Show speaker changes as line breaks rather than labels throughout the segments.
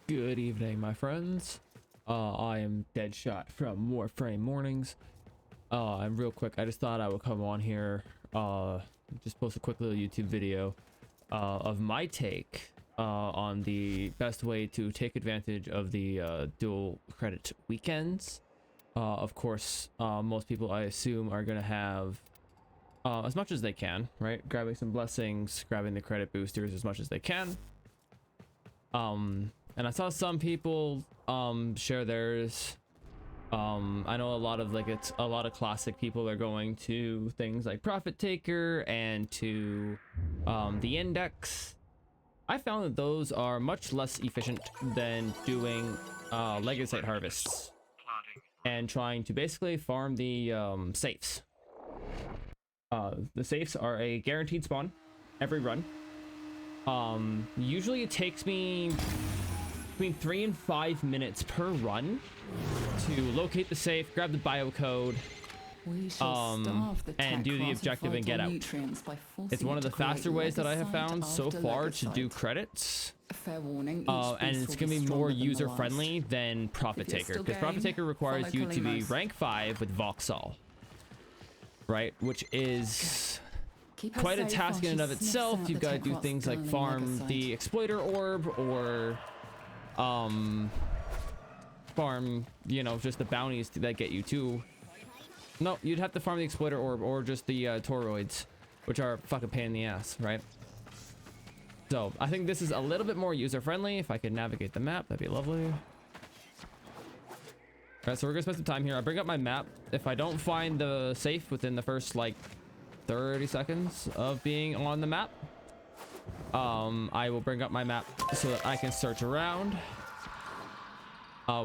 Good evening, my friends. I am Deadshot from Warframe Mornings. And real quick, I just thought I would come on here, just post a quick little YouTube video of my take on the best way to take advantage of the dual credit weekends. Of course, most people, I assume, are going to have as much as they can, right? Grabbing some blessings, grabbing the credit boosters as much as they can. And I saw some people share theirs. I know a lot of it's a lot of classic people are going to things like Profit Taker and to the Index. I found that those are much less efficient than doing Legacy Site harvests and trying to basically farm the safes. The safes are a guaranteed spawn every run. Usually it takes me between 3 and 5 minutes per run to locate the safe, grab the biocode, and do the objective and get out. It's one of the faster ways that I have found so far to do credits. And it's going to be more user-friendly than Profit Taker, because Profit Taker requires you to be rank 5 with Vauxhall, right? Which is quite a task in and of itself. You've got to do things like farm the exploiter orb or farm, you know, just the bounties that get you to. No, you'd have to farm the exploiter orb or just the toroids, which are a fucking pain in the ass, right? So I think this is a little bit more user friendly. If I could navigate the map, that'd be lovely. All right, so we're gonna spend some time here. I bring up my map. If I don't find the safe within the first like 30 seconds of being on the map, I will bring up my map so that I can search around.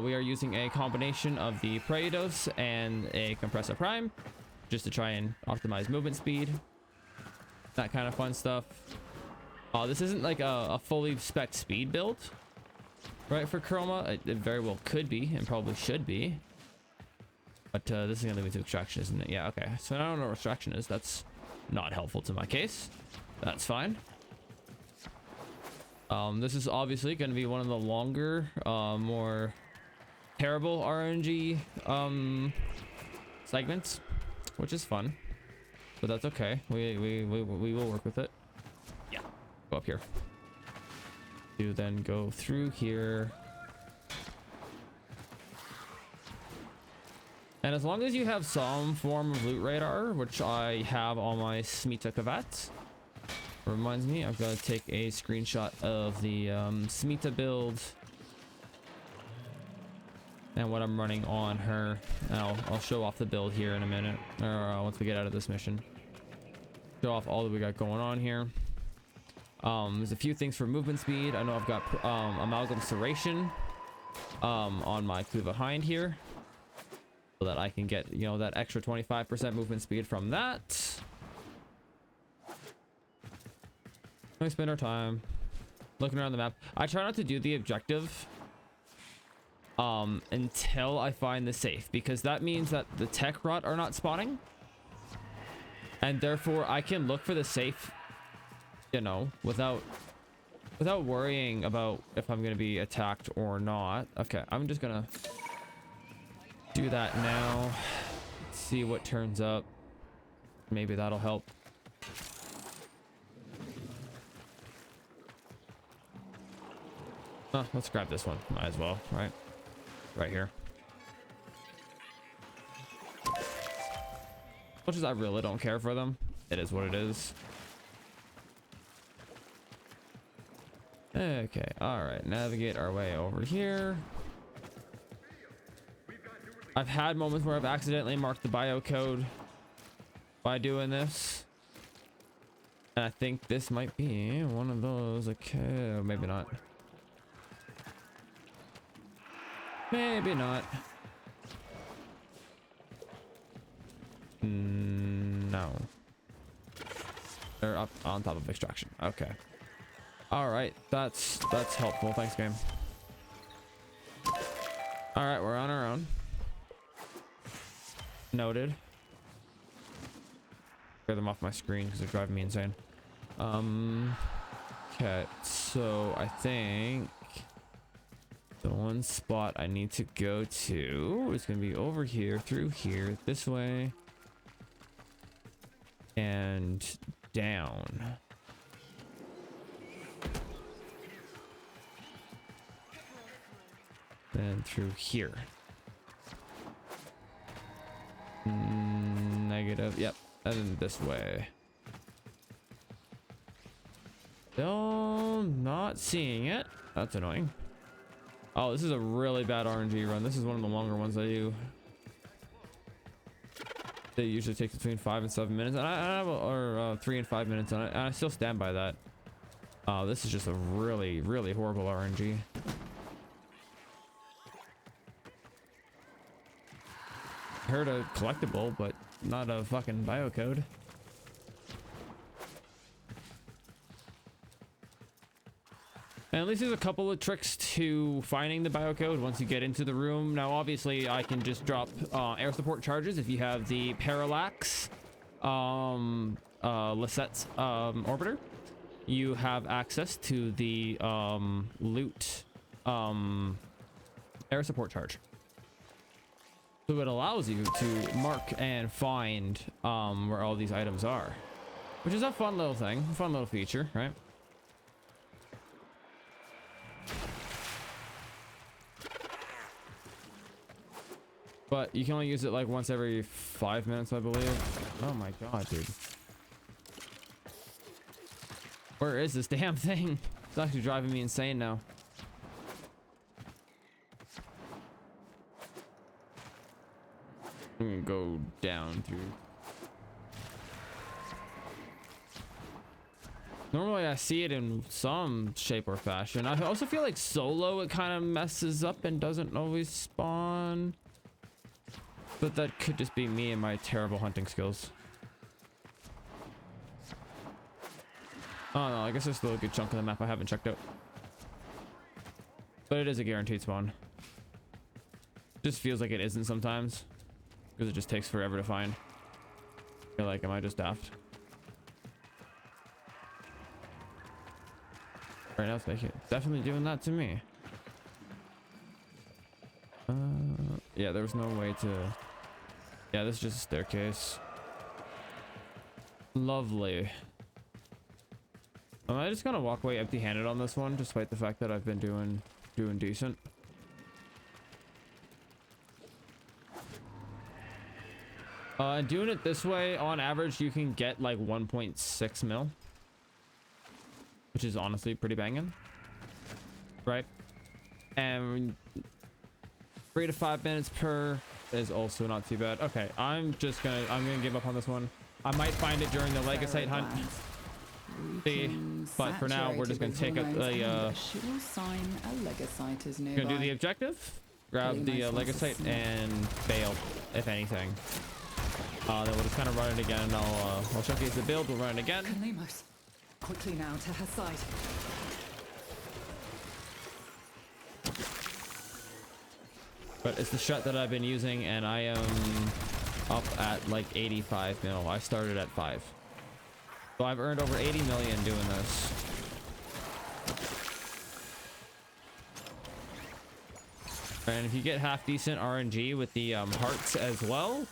We are using a combination of the Praedos and a Compressor Prime just to try and optimize movement speed, that kind of fun stuff. This isn't like a fully spec speed build, right, for Chroma. It very well could be and probably should be, but this is gonna lead me to extraction, isn't it? Yeah, okay, so I don't know what extraction is. That's not helpful to my case. That's fine. This is obviously going to be one of the longer, more terrible RNG segments, which is fun, but that's okay. We will work with it. Yeah, go up here. You then go through here, and as long as you have some form of loot radar, which I have on my Smita Kavat. Reminds me, I've got to take a screenshot of the Smita build and what I'm running on her. I'll show off the build here in a minute, or once we get out of this mission. Show off all that we got going on here. There's a few things for movement speed. I know I've got Amalgam Serration on my Kuva Hind here, so that I can get, you know, that extra 25% movement speed from that. We spend our time looking around the map. I try not to do the objective until I find the safe, because that means that the tech rot are not spawning, and therefore I can look for the safe, you know, without worrying about if I'm gonna be attacked or not. Okay, I'm just gonna do that now. See what turns up. Maybe that'll help. Let's grab this one. Might as well, right? Right here. Much as I really don't care for them, it is what it is. Okay, alright. Navigate our way over here. I've had moments where I've accidentally marked the biocode by doing this. And I think this might be one of those. Okay, maybe not. Maybe not. No. They're up on top of extraction. Okay. All right. That's helpful. Thanks, game. All right, we're on our own. Noted. Clear them off my screen because they're driving me insane. Okay, so I think The one spot I need to go to is going to be over here, through here, this way, and down. Then through here. Negative. Yep. And then this way. Still not seeing it. That's annoying. Oh, this is a really bad RNG run. This is one of the longer ones I do. They usually take between 5 and 7 minutes, and or 3 and 5 minutes, and I still stand by that. This is just a really, really horrible RNG. Heard a collectible, but not a fucking biocode. And at least there's a couple of tricks to finding the biocode once you get into the room. Now, obviously, I can just drop air support charges if you have the Parallax Lissette's orbiter. You have access to the loot air support charge. So it allows you to mark and find where all these items are, which is a fun little thing, fun little feature, right? But you can only use it like once every 5 minutes, I believe. Oh my god, dude. Where is this damn thing? It's actually driving me insane now. I'm gonna go down through. Normally I see it in some shape or fashion. I also feel like solo it kind of messes up and doesn't always spawn. But that could just be me and my terrible hunting skills. Oh no, I guess there's still a good chunk of the map I haven't checked out. But it is a guaranteed spawn. Just feels like it isn't sometimes. Because it just takes forever to find. I feel like, am I just daft? Right now, it's like definitely doing that to me. Yeah, there was no way to... Yeah, this is just a staircase. Lovely. I'm just gonna walk away empty-handed on this one, despite the fact that I've been doing decent. Doing it this way, on average, you can get like 1.6 mil, which is honestly pretty banging, right? And 3 to 5 minutes per is also not too bad. Okay, I'm gonna give up on this one. I might find it during the Legasite hunt. But for now, we're just gonna take up the gonna do the objective, grab the Legasite, and bail if anything. Then we'll just kind of run it again, and I'll showcase the build. We'll run it again.
Quickly now to her side.
But it's the strat that I've been using, and I am up at like 85 mil. I started at 5. So I've earned over 80 million doing this. And if you get half decent RNG with the hearts as well,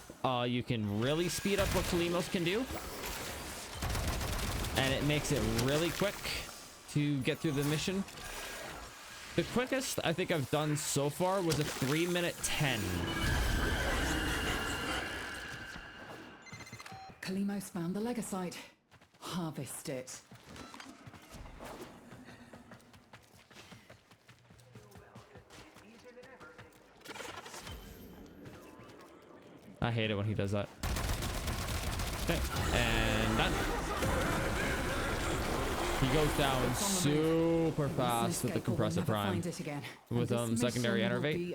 you can really speed up what Kalimos can do. And it makes it really quick to get through the mission. The quickest I think I've done so far was a 3:10.
Kalimos found the Legasite. Harvest it.
I hate it when he does that. Okay, and done. He goes down super fast with the compressor prime. With secondary enervate,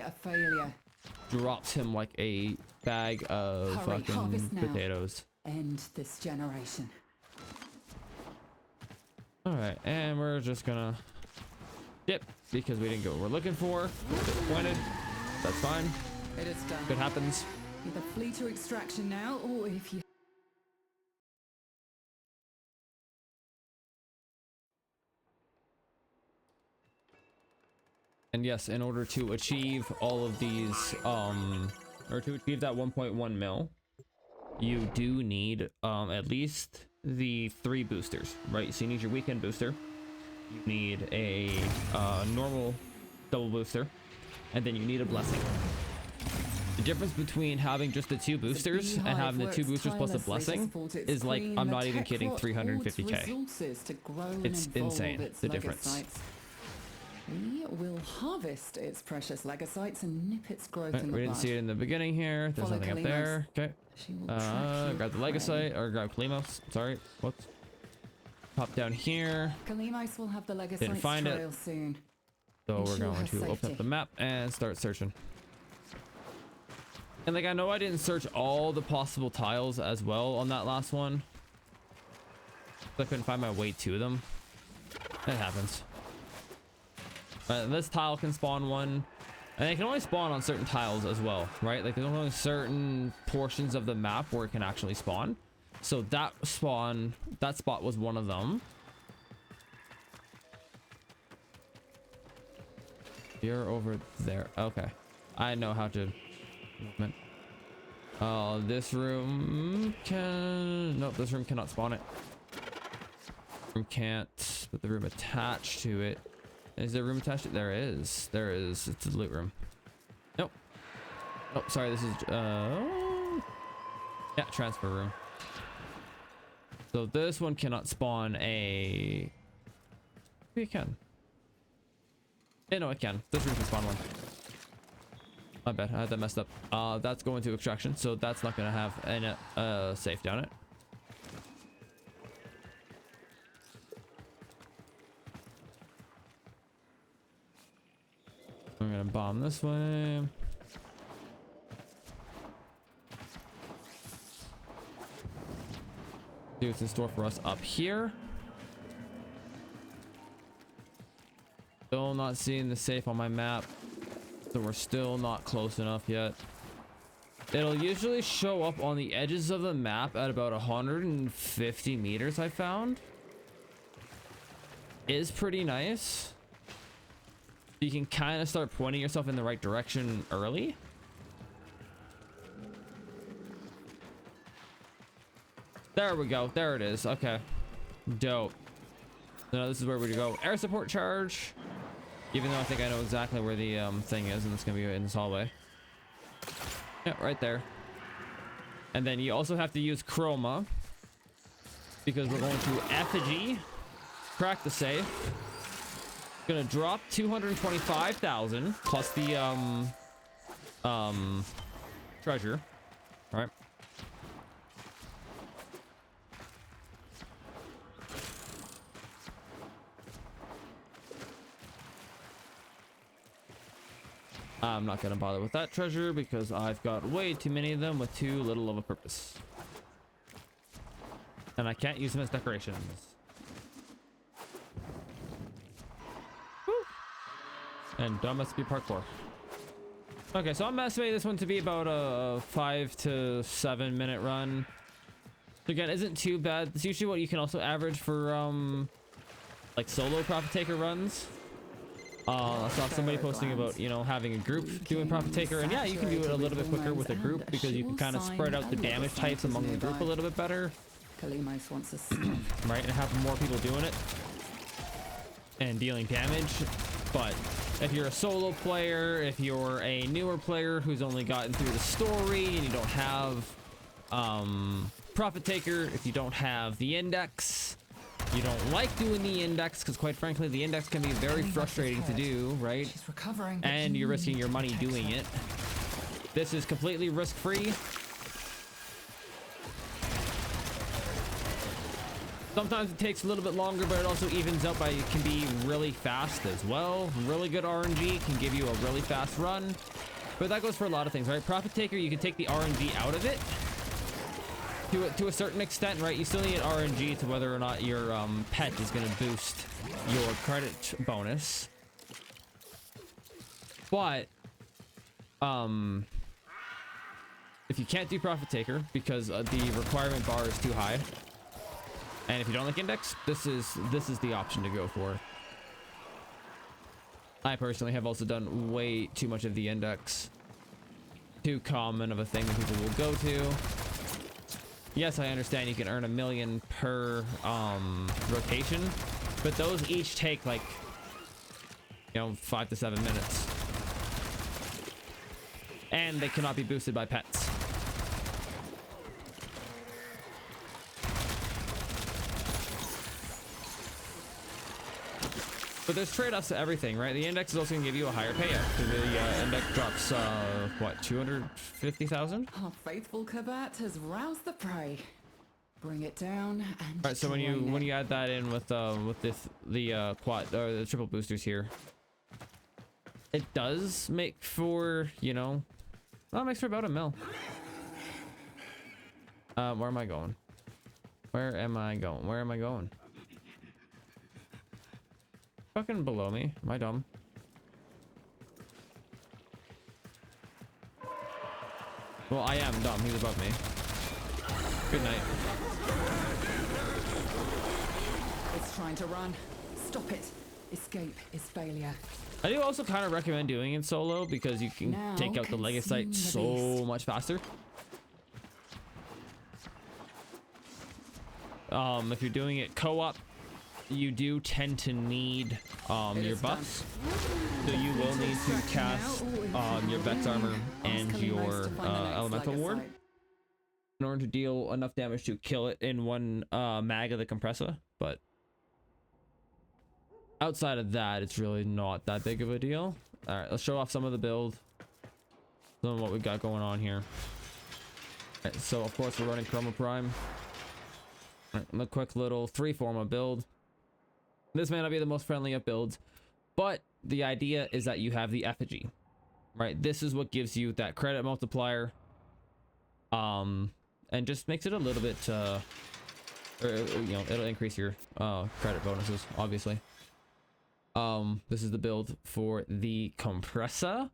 drops him like a bag of fucking potatoes.
End this generation.
All right, and we're just gonna dip because we didn't get what we're looking for. Disappointed. That's fine.
It is done.
It happens.
Either flee to extraction now, or if you
And yes, in order to achieve all of these, or to achieve that 1.1 mil, you do need at least the 3 boosters, right? So you need your weekend booster, you need a normal double booster, and then you need a blessing. The difference between having just the 2 boosters and having the 2 boosters plus a blessing is like, I'm not even kidding, 350k. It's insane, the difference.
We will harvest its precious legosites and nip its growth in the
We didn't see it in the beginning here. There's nothing up there. Okay. Grab the legosite, or grab Kalimos. Sorry. Whoops. Pop down here.
Kalimos will have the legosites
Didn't find it.
soon.
So we're going to open up the map and start searching. And like, I know I didn't search all the possible tiles as well on that last one. I couldn't find my way to them. It happens. This tile can spawn one, and it can only spawn on certain tiles as well, right? Like, there's only certain portions of the map where it can actually spawn. So that spot was one of them. You're over there. Okay, I know how to movement. This room can, nope, this room cannot spawn it. Room can't, but the room attached to it. Is there room attached? There is. There is. It's a loot room. Nope. Oh, sorry. This is yeah, transfer room. So this one cannot spawn a. Maybe it can. Yeah, no, it can. This room can spawn one. My bad. I had that messed up. That's going to extraction, so that's not gonna have any safe down it. I'm gonna bomb this way. See what's in store for us up here. Still not seeing the safe on my map, so we're still not close enough yet. It'll usually show up on the edges of the map at about 150 meters, I found. Is pretty nice. You can kind of start pointing yourself in the right direction early. There we go. There it is. Okay. Dope. So now this is where we go. Air support charge. Even though I think I know exactly where the thing is, and it's going to be in this hallway. Yeah, right there. And then you also have to use chroma, because we're going to effigy, crack the safe. Gonna drop 225,000 plus the treasure. All right. I'm not gonna bother with that treasure because I've got way too many of them with too little of a purpose, and I can't use them as decorations. And dumb must be parkour. Okay, so I'm estimating this one to be about a 5 to 7 minute run. So again, isn't too bad. It's usually what you can also average for like solo profit taker runs. I saw somebody posting about, you know, having a group doing profit taker, and yeah, you can do it a little bit quicker with a group because you can kind of spread out the damage types among the group a little bit better. Right, and have more people doing it and dealing damage. But if you're a solo player, if you're a newer player who's only gotten through the story and you don't have profit taker, if you don't have the index, you don't like doing the index, because quite frankly the index can be very frustrating to do, right? And you're risking your money doing it. This is completely risk-free. Sometimes it takes a little bit longer, but it also evens out by it can be really fast as well. Really good RNG can give you a really fast run. But that goes for a lot of things, right? Profit taker, you can take the RNG out of it to a certain extent, right? You still need RNG to whether or not your pet is going to boost your credit bonus. But if you can't do profit taker because the requirement bar is too high, and if you don't like index, this is the option to go for. I personally have also done way too much of the index. Too common of a thing that people will go to. Yes, I understand you can earn 1 million per rotation, but those each take like, you know, 5 to 7 minutes. And they cannot be boosted by pets. But there's trade-offs to everything, right? The index is also going to give you a higher payout. The index drops, what, 250,000?
Our faithful Kabat has roused the prey. Bring it down and
All right, so when you add that in with the quad or the triple boosters here, it does make for, you know, well, it makes for about 1 mil. Where am I going? Where am I going? Where am I going? Fucking below me. Am I dumb? Well, I am dumb. He's above me. Good night.
It's trying to run. Stop it. Escape is failure.
I do also kind of recommend doing it solo because you can take out the Legasite so much faster. If you're doing it co-op, you do tend to need your buffs, so you will need to cast your Vex armor and your elemental ward in order to deal enough damage to kill it in one mag of the compressor. But outside of that, it's really not that big of a deal. All right, let's show off some of the build, some of what we've got going on here. All right, so of course we're running Chroma Prime. All right, a quick little 3-forma build. This may not be the most friendly of builds, but the idea is that you have the effigy, right? This is what gives you that credit multiplier, and just makes it a little bit, or, you know, it'll increase your credit bonuses, obviously. This is the build for the compressor.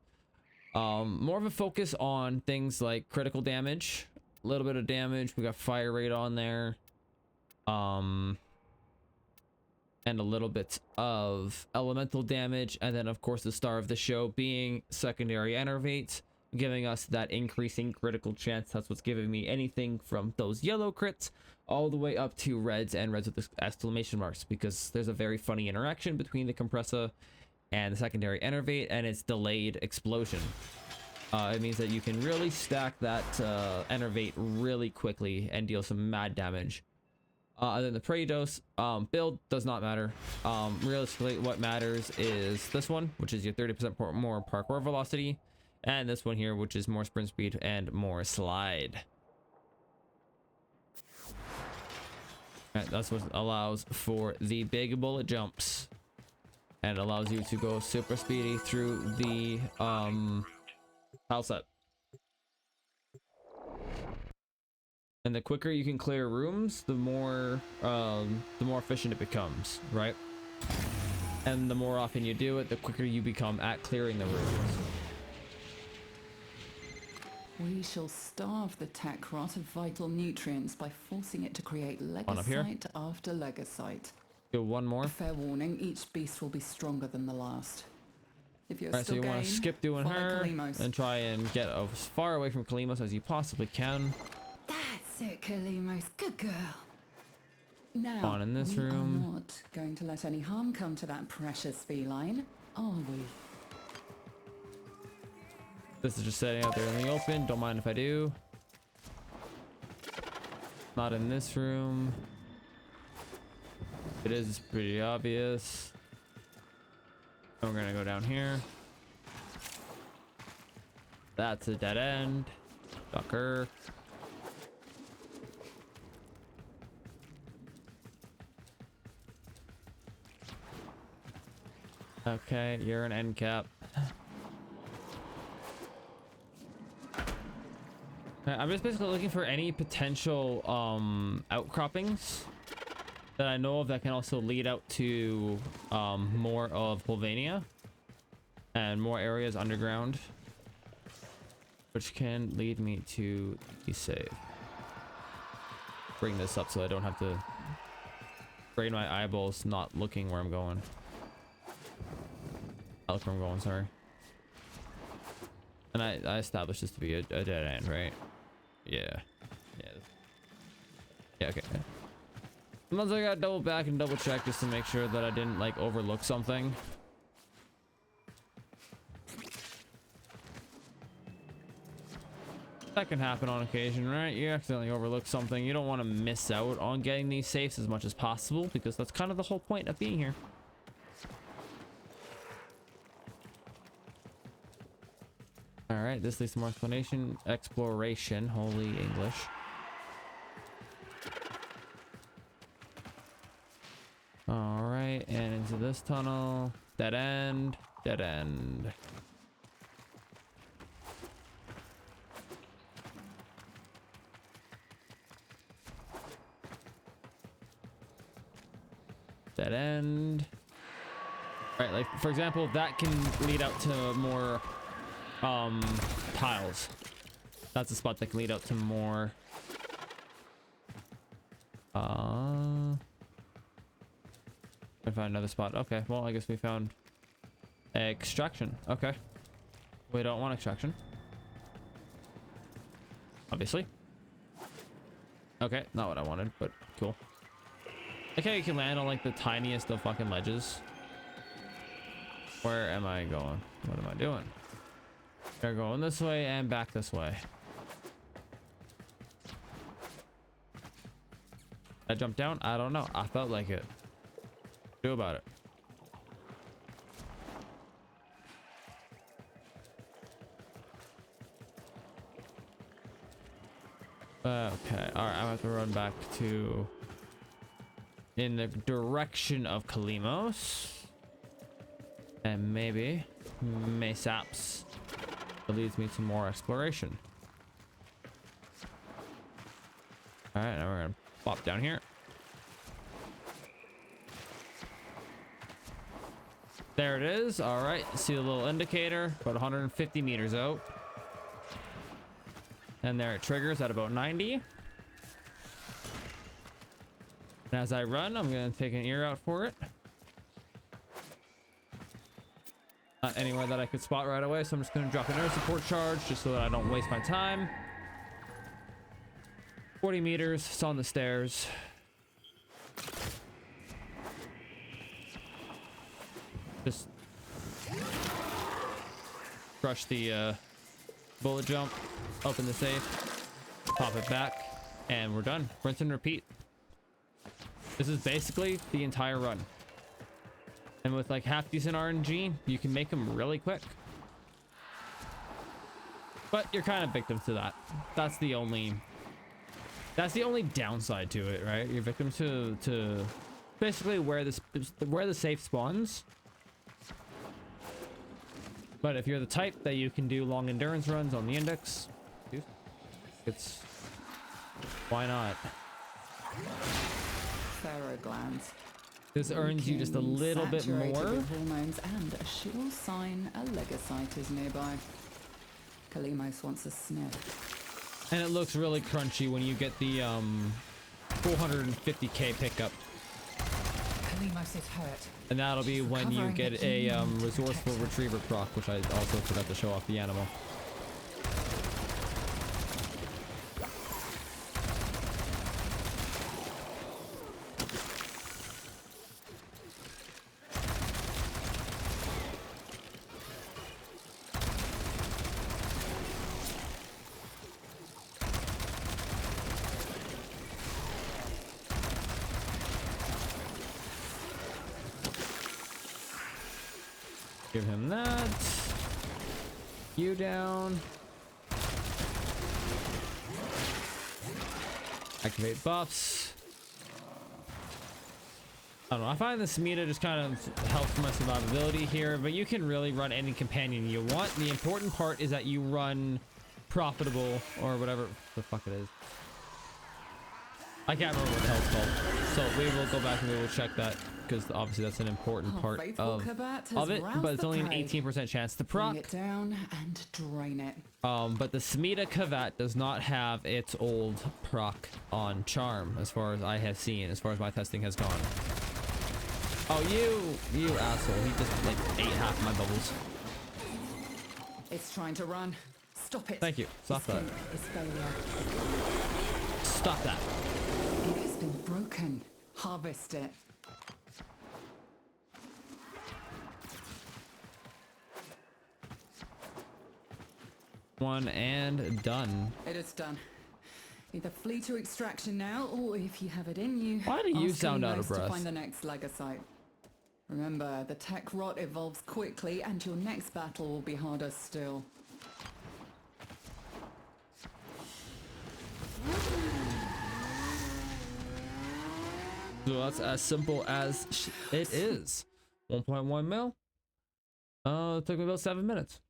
More of a focus on things like critical damage, a little bit of damage. We got fire rate on there. And a little bit of elemental damage, and then of course the star of the show being secondary enervate, giving us that increasing critical chance. That's what's giving me anything from those yellow crits all the way up to reds, and reds with exclamation marks, because there's a very funny interaction between the compressor and the secondary enervate, and it's delayed explosion. It means that you can really stack that enervate really quickly and deal some mad damage. And then the Praedos build does not matter. Realistically, what matters is this one, which is your 30% more parkour velocity, and this one here, which is more sprint speed and more slide. All right, that's what allows for the big bullet jumps, and it allows you to go super speedy through the tile set. And the quicker you can clear rooms, the more efficient it becomes, right? And the more often you do it, the quicker you become at clearing the rooms.
We shall starve the tech rot of vital nutrients by forcing it to create legasite after legasite.
Do one more.
Fair warning, each beast will be stronger than the last. If you're
All right, so you want to skip doing her and try and get as far away from Kalimos as you possibly can.
That's it, Kalimos. Good girl. Now,
on in this
we
room.
are not going to let any harm come to that precious feline, are we?
This is just setting out there in the open. Don't mind if I do. Not in this room. It is pretty obvious. And we're gonna go down here. That's a dead end. Ducker. Okay, you're an end cap. I'm just basically looking for any potential outcroppings that I know of that can also lead out to more of Pulvania and more areas underground, which can lead me to the save. Bring this up so I don't have to brain my eyeballs not looking where I'm going. I look where I'm going, sorry. And I established this to be a dead end, right? Yeah. Yeah. Yeah, okay. Sometimes I gotta double back and double check just to make sure that I didn't like overlook something. That can happen on occasion, right? You accidentally overlook something. You don't want to miss out on getting these safes as much as possible because that's kind of the whole point of being here. All right, this leads to more exploration. Holy English. All right, and into this tunnel. Dead end. Dead end. Dead end. Right, like for example, that can lead out to more tiles. That's a spot that can lead out to more I found another spot. Okay, well I guess we found extraction. Okay, we don't want extraction, obviously. Okay, not what I wanted, but cool. Okay, you can land on like the tiniest of fucking ledges. Where am I going? What am I doing? They're going this way and back this way. I jumped down? I don't know. I felt like it. Do about it. Okay. All right. I have to run back to in the direction of Kalimos. And maybe Mesaps. That leads me to more exploration. All right, now we're gonna pop down here. There it is. All right, see the little indicator, about 150 meters out. And there it triggers at about 90. And as I run, I'm gonna take an ear out for it. Not anywhere that I could spot right away, so I'm just going to drop an air support charge just so that I don't waste my time. 40 meters, it's on the stairs. Just crush the bullet jump, open the safe, pop it back, and we're done. Rinse and repeat. This is basically the entire run. And with like half decent RNG, you can make them really quick. But you're kind of victim to that. That's the only downside to it, right? You're victim to basically where the safe spawns. But if you're the type that you can do long endurance runs on the index, it's why not?
Pharaoh glands.
This earns you just a little bit more.
With hormones and a sure sign a legocyte is nearby. Kalimos wants a sniff.
And it looks really crunchy when you get the 450k pickup.
Kalimos is hurt.
And that'll be when you get a resourceful retriever proc, which I also forgot to show off the animal. Give him that. You down. Activate buffs. I don't know. I find this meta just kind of helps my survivability here, but you can really run any companion you want. The important part is that you run profitable or whatever the fuck it is. I can't remember what the hell it's called. So we will go back and we will check that because obviously that's an important part of it, but it's only an 18% chance to proc.
Bring it down and drain it.
But the Smita Kavat does not have its old proc on charm as far as I have seen, as far as my testing has gone. Oh, you asshole. He just like ate half my bubbles.
It's trying to run. Stop it.
Thank you. Stop that.
Is failure.
Stop that.
It has been broken. Harvest it.
One and done.
It is done. Either flee to extraction now, or if you have it in you,
Why do you
ask
sound out of
Unilever to
breath?
find the next Legosite. Remember, the tech rot evolves quickly, and your next battle will be harder still.
So that's as simple as it is. 1.1 mil. It took me about 7 minutes.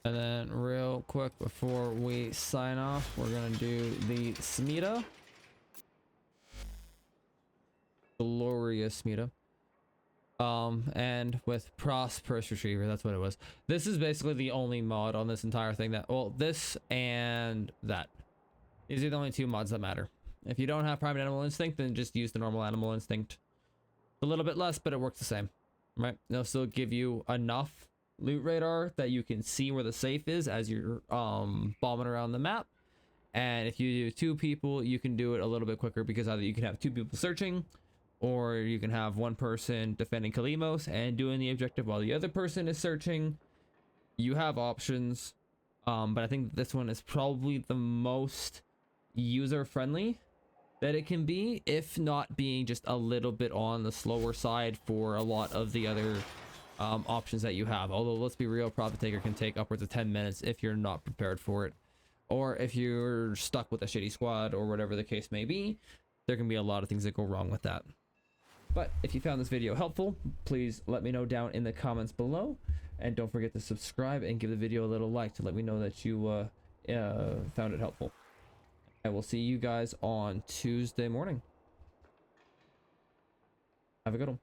And then real quick before we sign off, we're gonna do the Smita. Glorious Smita. And with Prosperous Retriever, that's what it was. This is basically the only mod on this entire thing that, well, this and that. These are the only two mods that matter. If you don't have Prime Animal Instinct, then just use the normal Animal Instinct. A little bit less, but it works the same, right? They'll still give you enough loot radar that you can see where the safe is as you're bombing around the map. And if you do 2 people, you can do it a little bit quicker, because either you can have 2 people searching, or you can have 1 person defending Kalimos and doing the objective while the other person is searching. You have options, but I think this one is probably the most user-friendly that it can be, if not being just a little bit on the slower side for a lot of the other options that you have. Although, let's be real, Profit Taker can take upwards of 10 minutes if you're not prepared for it, or if you're stuck with a shitty squad, or whatever the case may be. There can be a lot of things that go wrong with that. But if you found this video helpful, please let me know down in the comments below, and don't forget to subscribe and give the video a little like to let me know that you found it helpful. I will see you guys on Tuesday morning. Have a good one.